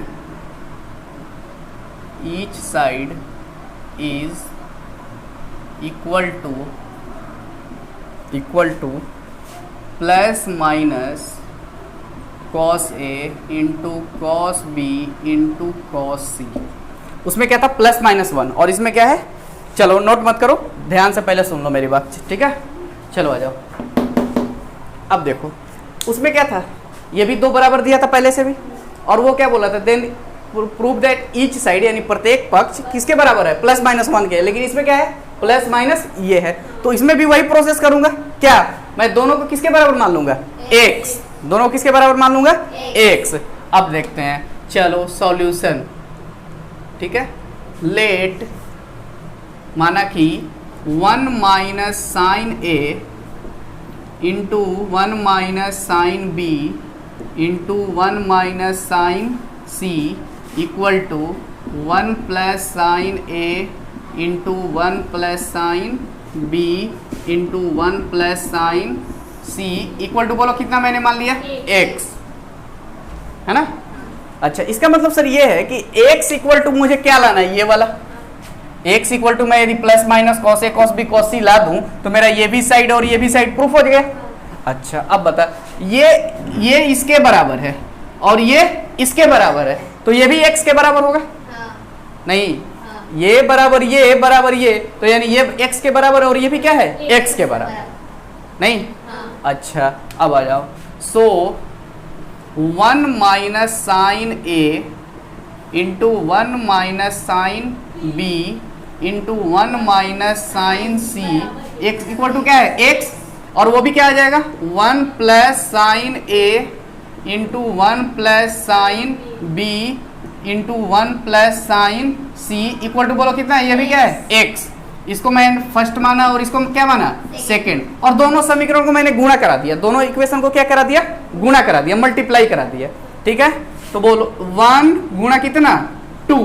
S1: is equal to plus minus cos a into cos b into cos c। उसमें क्या था प्लस माइनस 1, और इसमें क्या है, चलो नोट मत करो, ध्यान से पहले सुन लो मेरी बात, ठीक है। चलो आ जाओ, अब देखो उसमें क्या था, ये भी 2 बराबर दिया था पहले से भी, और वो क्या बोला था, then prove that each side, यानी प्रत्येक पक्ष किसके बराबर है प्लस माइनस 1 के, लेकिन इसमें क्या है प्लस माइनस ये है, तो इसमें भी वही प्रोसेस करूंगा। क्या, मैं दोनों को किसके बराबर मान लूंगा x, दोनों किसके बराबर मान लूंगा x। अब देखते हैं, चलो सॉल्यूशन, ठीक है। लेट माना कि 1 minus sine a into 1 minus sine b into 1 minus sine c equal to 1 plus sine a into 1 plus sine b into 1 plus sine c equal to, बोलो कितना मैंने मान लिया x, है ना। अच्छा, इसका मतलब सर ये है कि x इक्वल टू मुझे क्या लाना है, ये वाला x इक्वल टू, मैं यदि plus minus cos a cos b cos c ला दूं तो मेरा ये भी साइड और ये भी साइड प्रूफ हो गया। अच्छा, अब बता, ये इसके बराबर है और ये इसके बराबर है, तो ये भी x के बराबर होगा। नहीं, ये बराबर ये, तो यानी ये x के बराबर और ये भी क्या है x के बराबर, नहीं। अच्छा, अब आ जाओ, so 1 minus sine a into 1 minus sine b into 1 minus sine c x equal to क्या है x, और वो भी क्या आ जाएगा 1 plus sine a into 1 plus sine b into 1 plus sine c equal to, बोलो कितना है, ये भी क्या है x। इसको मैंने फर्स्ट माना और इसको क्या माना सेकंड, और दोनों समीकरण को मैंने गुणा करा दिया, दोनों इक्वेशन को क्या करा दिया गुणा करा दिया, मल्टीप्लाई करा दिया, ठीक है। तो बोलो 1 गुणा कितना 2,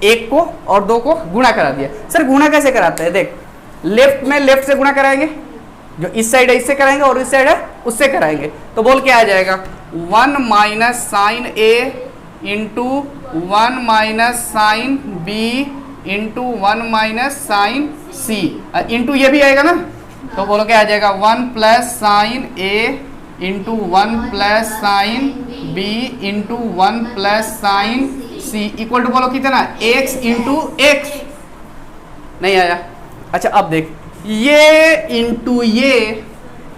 S1: एक को और 2 को गुणा करा दिया। सर गुणा कैसे कराते हैं, देख लेफ्ट में लेफ्ट से गुणा कराएंगे, जो इस साइड है इससे कराएंगे और इस साइड है उससे कराएंगे। तो बोल क्या आ जाएगा 1 माइनस साइन ए into 1 minus sine B into 1 minus sine C, into ये भी आएगा ना, तो बोलो क्या आ जाएगा 1 plus sine A into 1 plus sine B into 1 plus sine c equal to बोलो कितना x इंटू एक्स। नहीं आया। अच्छा अब देख ये इंटू ये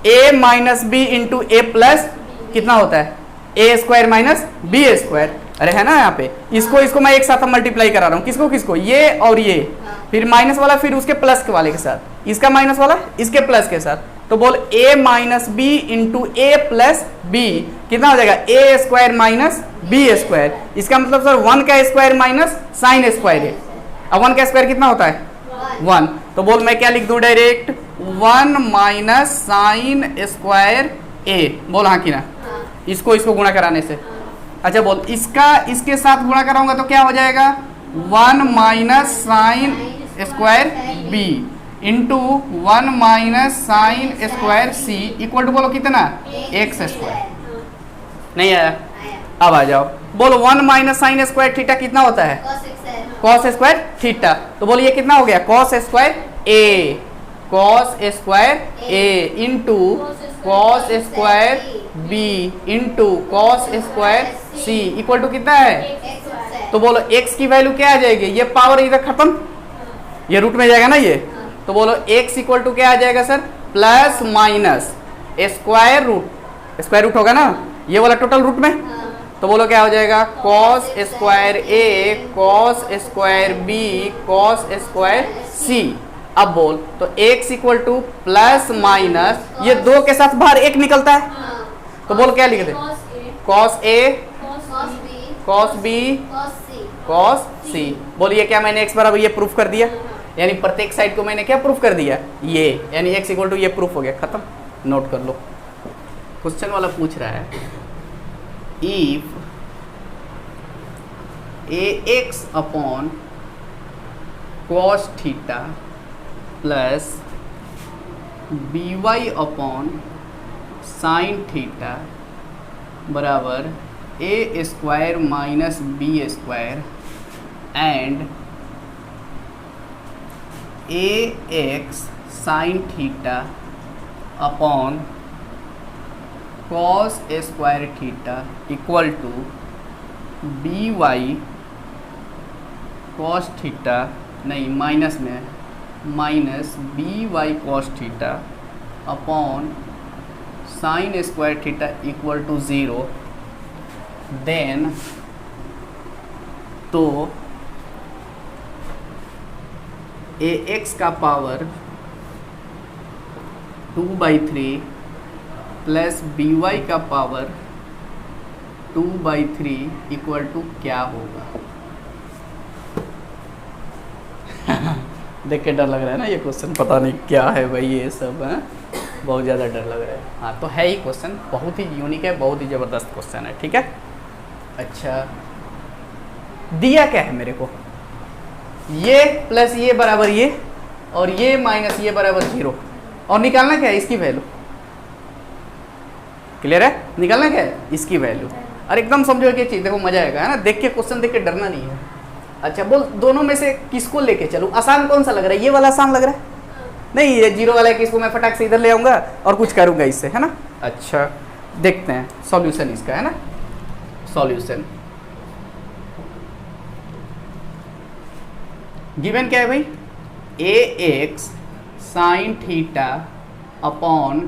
S1: a minus b into a plus कितना होता है a square minus B square. अरे है ना यहाँ पे, इसको मैं एक साथ मल्टीप्लाई करा रहा हूँ, किसको किसको, ये और ये, फिर माइनस वाला फिर उसके प्लस के वाले के साथ, इसका माइनस वाला इसके प्लस के साथ। तो बोल a minus b into a plus b कितना हो जाएगा a square minus B square. इसका मतलब सर 1 का स्क्वायर माइनस साइन स्क्वायर है। अब 1 का स्क्वायर कितना होता है 1, तो बोल मैं क्या लिख दूं डायरेक्ट 1 माइनस साइन स्क्वायर ए। बोल हाँ कि ना, इसको गुणा कराने से। अच्छा बोल इसका इसके साथ गुणा कराऊंगा तो क्या हो जाएगा 1 minus sine square b into 1 minus sine square c equal to बोलो कितना एक्स स्क्वायर। नहीं आया। अब आ जाओ बोलो 1 माइनस साइन स्क्वायर थीटा कितना होता है कॉस स्क्वायर थीटा। तो बोलो ये कितना हो गया cos square a into cos square b into cos square c equal to कितना है। तो बोलो x की वैल्यू क्या आ जाएगी, ये पावर इधर खत्म, ये रूट में जाएगा ना ये। तो बोलो x इक्वल टू क्या आ जाएगा sir plus minus square root होगा ना ये वाला टोटल रूट में। तो बोलो क्या हो जाएगा cos square A cos square B cos square C. अब बोल तो x equal to plus minus ये 2 के साथ बाहर 1 निकलता है, तो बोल क्या लिख दे cos A cos B cos सी। बोलिए क्या मैंने x बराबर ये प्रूफ कर दिया, यानी प्रत्येक साइड को मैंने क्या प्रूफ कर दिया ये, यानी x इक्वल टू ये प्रूफ हो गया, खत्म। नोट कर लो क्वेश्चन वाला पूछ रहा है if ax upon cos theta plus by upon sine theta बराबर A square minus B square and ax sine theta upon cos square theta equal to by cos theta नहीं माइनस में minus by cos theta upon sine square theta equal to 0, then तो ax का पावर 2/3 प्लस by का पावर 2/3 इक्वल टू क्या होगा। देख के डर लग रहा है ना ये क्वेश्चन, पता नहीं क्या है भाई ये सब है, बहुत ज़्यादा डर लग रहा है। हाँ तो है ही क्वेश्चन, बहुत ही यूनिक है, बहुत ही ज़बरदस्त क्वेश्चन है, ठीक है। अच्छा दिया क्या है मेरे को, ये प्लस ये बराबर ये और ये माइनस ये बराबर 0, और निकालना क्या है इसकी वैल्यू। क्लियर है, निकालना क्या है इसकी वैल्यू। और एकदम समझो कि चीज़ देखो मजा आएगा है ना, देख के क्वेश्चन देख के डरना नहीं है। अच्छा बोल दोनों में से किसको लेके चलूँ, आसान कौन सा लग रहा है, ये वाला आसान लग रहा है नहीं, ये 0 वाला है कि इसको मैं फटाक से इधर ले आऊँगा और कुछ करूँगा इससे, है ना। अच्छा देखते हैं सॉल्यूशन इसका, है ना। सॉल्यूशन गिवन क्या है भाई, ax sine theta upon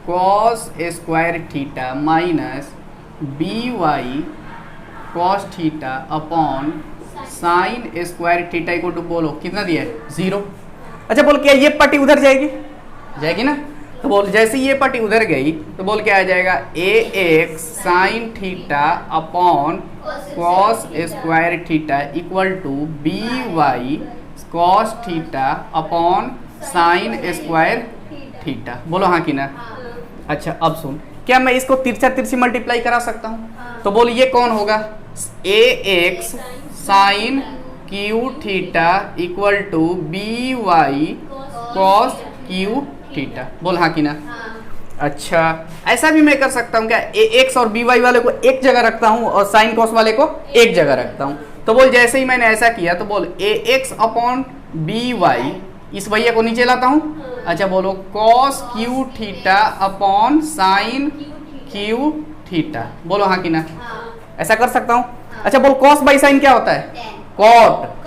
S1: cos square theta minus by cos theta upon sine square theta equal to बोलो कितना दिया है 0। अच्छा बोल क्या ये पार्टी उधर जाएगी ना, तो बोल जैसे ये पार्टी उधर गई तो बोल क्या आ जाएगा ax sine theta upon cos square theta equal to by cos theta upon sine square theta. बोलो हाँ कि ना। अच्छा अब सुन, क्या मैं इसको तिरछा तिरछी मल्टीप्लाई करा सकता हूँ, तो बोल ये कौन होगा, A x sine cube theta equal to B y cos cube theta. बोल हाँ कि ना। अच्छा, ऐसा भी मैं कर सकता हूँ क्या, ए एक्स और बी वाई वाले को एक जगह रखता हूँ और साइन कॉस वाले को एक जगह रखता हूँ। तो बोल जैसे ही मैंने ऐसा किया तो बोल ए एक्स अपॉन बी वाई, इस भैया को नीचे लाता हूँ। अच्छा बोलो cos cube theta upon sign cube theta. बोलो हाँ कि ना। ऐसा कर सकता हूँ। अच्छा बोल कॉस बाई साइन क्या होता है, कॉट।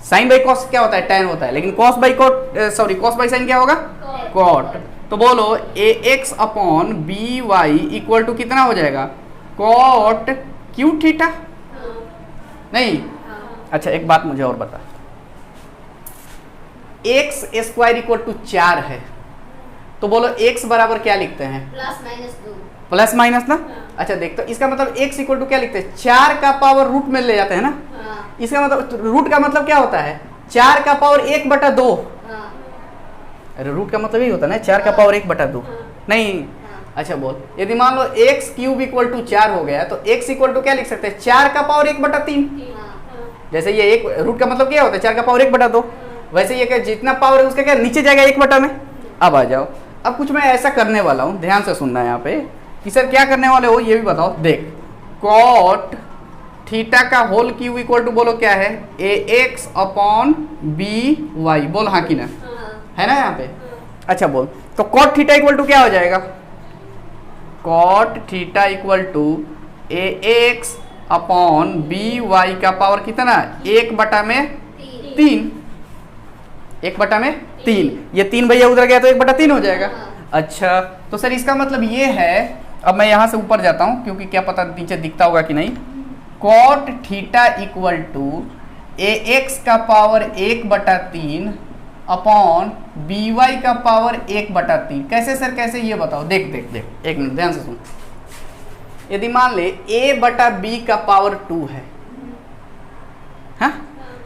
S1: साइन बाई कॉस क्या होता है, टैन होता है। लेकिन cos by cot, sorry cos by sine क्या होगा, कॉट। तो बोलो A x upon B y equal to कितना हो जाएगा, कॉट क्यू थीटा। नहीं, अच्छा एक बात मुझे और बता, एक्स स्क्वायर इक्वल टू 4 है, तो बोलो एक्स बराबर क्या लिखते हैं, प्लस माइनस ना। अच्छा देख, तो इसका मतलब एक्स इक्वल टू क्या लिखते हैं, 4 का पावर रूट में ले जाते हैं ना। इसका मतलब रूट का मतलब क्या होता है, 4 का पावर 1/2। अरे रूट का मतलब यही होता है ना, 4 का पावर 1/2। नहीं, अच्छा बोल, यदि मान लो एक्स क्यूब इक्वल टू 4 हो गया तो एक्स इक्वल टू क्या लिख सकते हैं, 4 का पावर 1/3। जैसे ये एक रूट का मतलब क्या होता है, 4 का पावर 1/2। वैसे ये क्या जितना पावर है उसका क्या नीचे जाएगा 1/2 में। अब आ जाओ, अब कुछ मैं ऐसा करने वाला हूँ, ध्यान से सुनना है यहाँ पे कि सर क्या करने वाले हो ये भी बताओ। देख, कॉट थीटा का होल क्यूब इक्वल टू बोलो क्या है, ए एक्स अपॉन बी वाई। बोल हाँ कि ना, है ना यहाँ पे। अच्छा बोल, तो कॉट थीटा इक्वल टू क्या हो जाएगा, cot theta equal to a x upon B y का पावर कितना, 1/3। 1/3, ये 3 भैया उधर गया तो 1/3 हो जाएगा। अच्छा, तो सर इसका मतलब ये है, अब मैं यहाँ से ऊपर जाता हूँ क्योंकि क्या पता नीचे दिखता होगा कि नहीं। Cot theta equal to a x का पावर 1/3 अपॉन बी वाई का पावर 1/3। कैसे सर, कैसे ये बताओ। देख देख देख, एक मिनट ध्यान से सुन। यदि मान ले a/b का पावर 2 है, हाँ,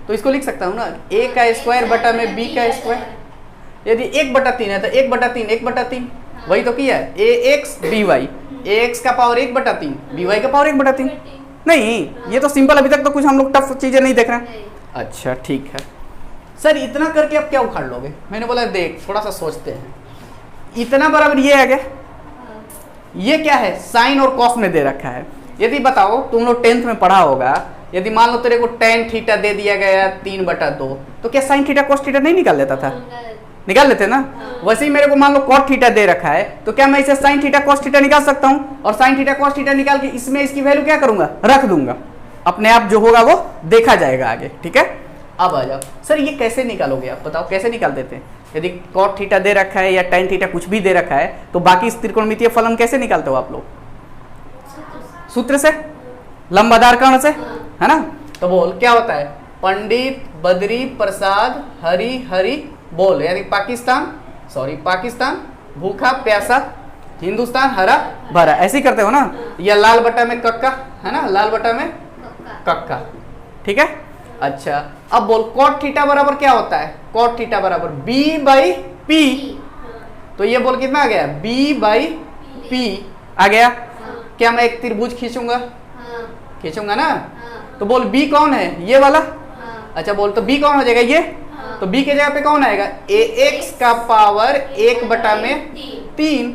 S1: तो इसको लिख सकता हूँ ना, a का स्क्वायर बटा में b का स्क्वायर। यदि 1/3 है तो 1/3 1/3, वही तो किया है, ए एक्स बी वाई, ए एक्स का पावर 1/3, बी वाई का पावर 1/3। नहीं, ये तो सिंपल, अभी तक तो कुछ हम लोग टफ चीजें नहीं देख रहे हैं। अच्छा ठीक है सर, इतना करके आप क्या उखाड़ लोगे। मैंने बोला देख थोड़ा सा सोचते हैं, इतना बराबर ये है क्या, ये क्या है, साइन और कॉस में दे रखा है। यदि बताओ तुम लोग 10th में पढ़ा होगा, यदि मान लो तेरे को tan थीटा दे दिया गया 3/2, तो क्या साइन थीटा कॉस थीटा नहीं निकाल लेता था, निकाल लेते ना। वैसे ही मेरे को मान लो cot थीटा दे रखा है, तो क्या मैं इसे साइन थीटा कॉस थीटा निकाल सकता हूँ, और साइन थीटा कॉस थीटा निकाल के इसमें इसकी वैल्यू क्या करूंगा, रख दूंगा। अपने आप जो होगा वो देखा जाएगा आगे, ठीक है। अब आ जाओ सर, ये कैसे निकालोगे आप बताओ, कैसे निकाल देते हैं। यदि cot थीटा दे रखा है या tan थीटा कुछ भी दे रखा है, तो बाकी इस त्रिकोणमितीय फलन कैसे निकालते हो आप लोग, सूत्र से, लंबाधार कर्ण से, है ना। तो बोल क्या होता है, पंडित बद्री प्रसाद हरि हरि बोल, यानी पाकिस्तान भूखा प्यासा, हिंदुस्तान हरा भरा, ऐसे ही करते हो ना। या लाल बटा में कक्का, है ना, लाल बटा में कक्का, ठीक है। अच्छा अब बोल cot थीटा बराबर क्या होता है, cot थीटा बराबर b/p। तो ये बोल कितना आ गया, b/p आ गया। क्या मैं एक त्रिभुज खींचूंगा, खींचूंगा ना। तो बोल b कौन है, ये वाला। अच्छा बोल, तो b कौन हो जाएगा, ये। तो b के जगह पे कौन आएगा, ax का पावर 1/3।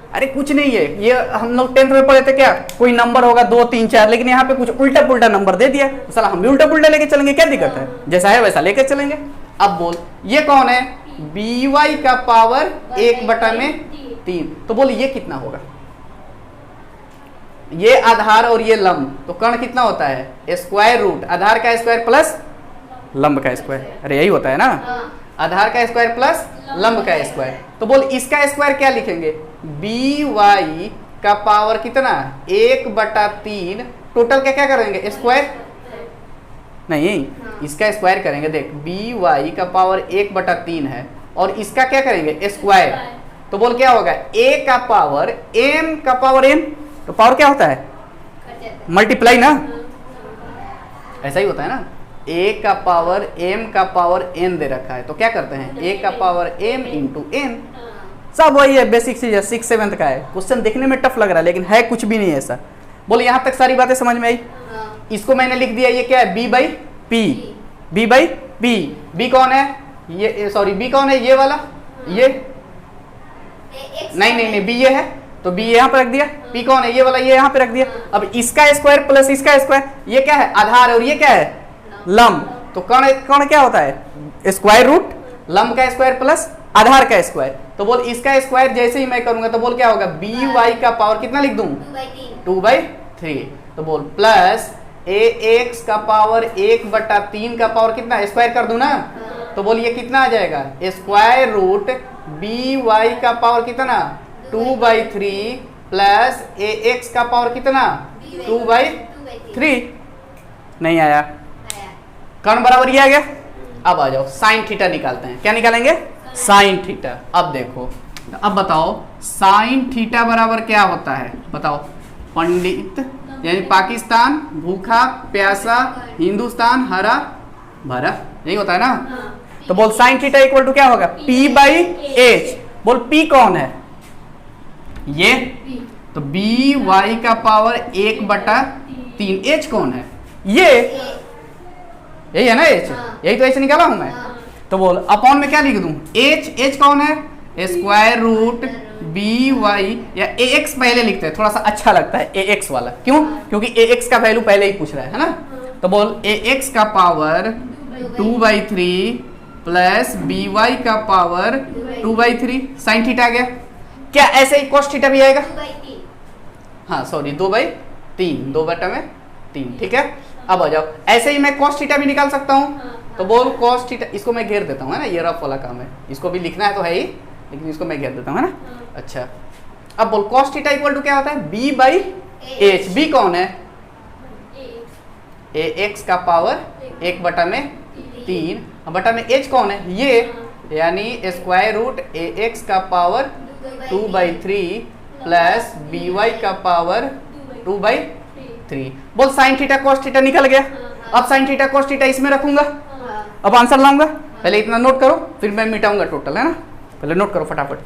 S1: अरे कुछ नहीं है, ये हम लोग 10th में पढ़े थे क्या, कोई नंबर होगा 2 3 4, लेकिन यहाँ पे कुछ उल्टा पुल्टा नंबर दे दिया, साला हम भी उल्टा पुल्टा लेके चलेंगे, क्या दिक्कत है, जैसा है वैसा लेके चलेंगे। अब बोल ये कौन है, by का पावर 1/3। तो बोल ये कितना होगा, ये आधार और ये लंब, तो कर्ण कितना होता है, स्क्वायर रूट आधार का स्क्वायर प्लस लंब का स्क्वायर। अरे यही होता है ना, आधार का स्क्वायर प्लस लंब का स्क्वायर। तो बोल इसका स्क्वायर क्या लिखेंगे, by का पावर कितना, 1/3। टोटल क्या क्या करेंगे, स्क्वायर नहीं, इसका स्क्वायर करेंगे। देख by का पावर 1/3 है, और इसका क्या करेंगे, स्क्वायर। तो बोल क्या होगा, a का पावर m का पावर n। तो पावर क्या होता है, मल्टीप्लाई ना, ऐसा ही होता है ना। a का पावर m का पावर n दे रखा है, तो क्या करते हैं, a का पावर m इंटू n। सब वही है, बेसिक चीज है, 6th 7th का है। क्वेश्चन देखने में टफ लग रहा है, लेकिन है कुछ भी नहीं ऐसा। बोलो यहाँ तक सारी बातें समझ में आई। इसको मैंने लिख दिया, ये क्या है, b by P, b by P. b कौन है, ये सॉरी b कौन है, ये वाला, ये नहीं b ये है, तो b यहाँ पे रख दिया। p कौन है, ये वाला, ये यहाँ पे रख दिया। अब इसका स्क्वायर प्लस इसका स्क्वायर, ये क्या है, आधार है, और ये क्या है, लंब। तो कर्ण क्या होता है, स्क्वायर रूट लंब का स्क्वायर प्लस आधार का स्क्वायर। तो बोल इसका स्क्वायर जैसे ही मैं करूंगा तो बोल क्या होगा, बी वाई का पावर कितना लिख दूं, 2/3। तो बोल प्लस ए एक्स का पावर 1/3 का पावर कितना, स्क्वायर कर दूं ना। तो बोल ये कितना आ जाएगा, स्क्वायर रूट बी वाई का पावर कितना, 2/3 प्लस ए एक्स का पावर कितना, 2/3। नहीं आया, कर्ण बराबर ये आ गया। अब आ जाओ साइन थीटा निकालते हैं। क्या निकालेंगे, साइन थीटा। अब देखो, अब बताओ साइन थीटा बराबर क्या होता है, बताओ। पंडित यानी पाकिस्तान, भूखा प्यासा, हिंदुस्तान हरा भरा, यही होता है ना। तो बोल साइन थीटा इक्वल टू क्या होगा, P बाई एच। बोल P कौन है, ये, तो बी वाई का पावर 1/3। एच कौन है, ये, यही है ना एच, यही तो एच निकाला हूं मैं। तो बोल अपॉन में क्या लिख दूं, एच कौन है, स्क्वायर रूट बी वाई, या ए एक्स पहले लिखते हैं, थोड़ा सा अच्छा लगता है ए एक्स वाला। क्यों, क्योंकि ए एक्स का वैल्यू पहले ही पूछ रहा है ना। तो बोल ए एक्स का पावर 2/3 प्लस बी वाई का पावर 2/3। साइन थीटा आ गया। क्या ऐसे ही कॉस थीटा भी आएगा, हाँ सॉरी 2/3, 2/3, ठीक है। अब आ जाओ, ऐसे ही मैं कॉस थीटा भी निकाल सकता हूँ। तो बोल कॉस थीटा, इसको मैं घेर देता हूँ, है ना, ये रफ वाला काम है, इसको भी लिखना है तो है ही, लेकिन इसको मैं घेर देता हूँ, है ना। अच्छा, अब बोल कॉस थीटा इक्वल टू क्या होता है, बी बाई एच। बी कौन है, ए एक्स का पावर 1/3, बटा में एच कौन है, ये, यानी स्क्वायर रूट ए एक्स का पावर 2/3 प्लस बी वाई का पावर 2/3। बोल साइन थीटा कॉस थीटा निकल गया। अब साइन थीटा कॉस थीटा इसमें रखूंगा, अब आंसर लाऊंगा। पहले इतना नोट करो, फिर मैं मिटाऊंगा टोटल, है ना। पहले नोट करो फटाफट।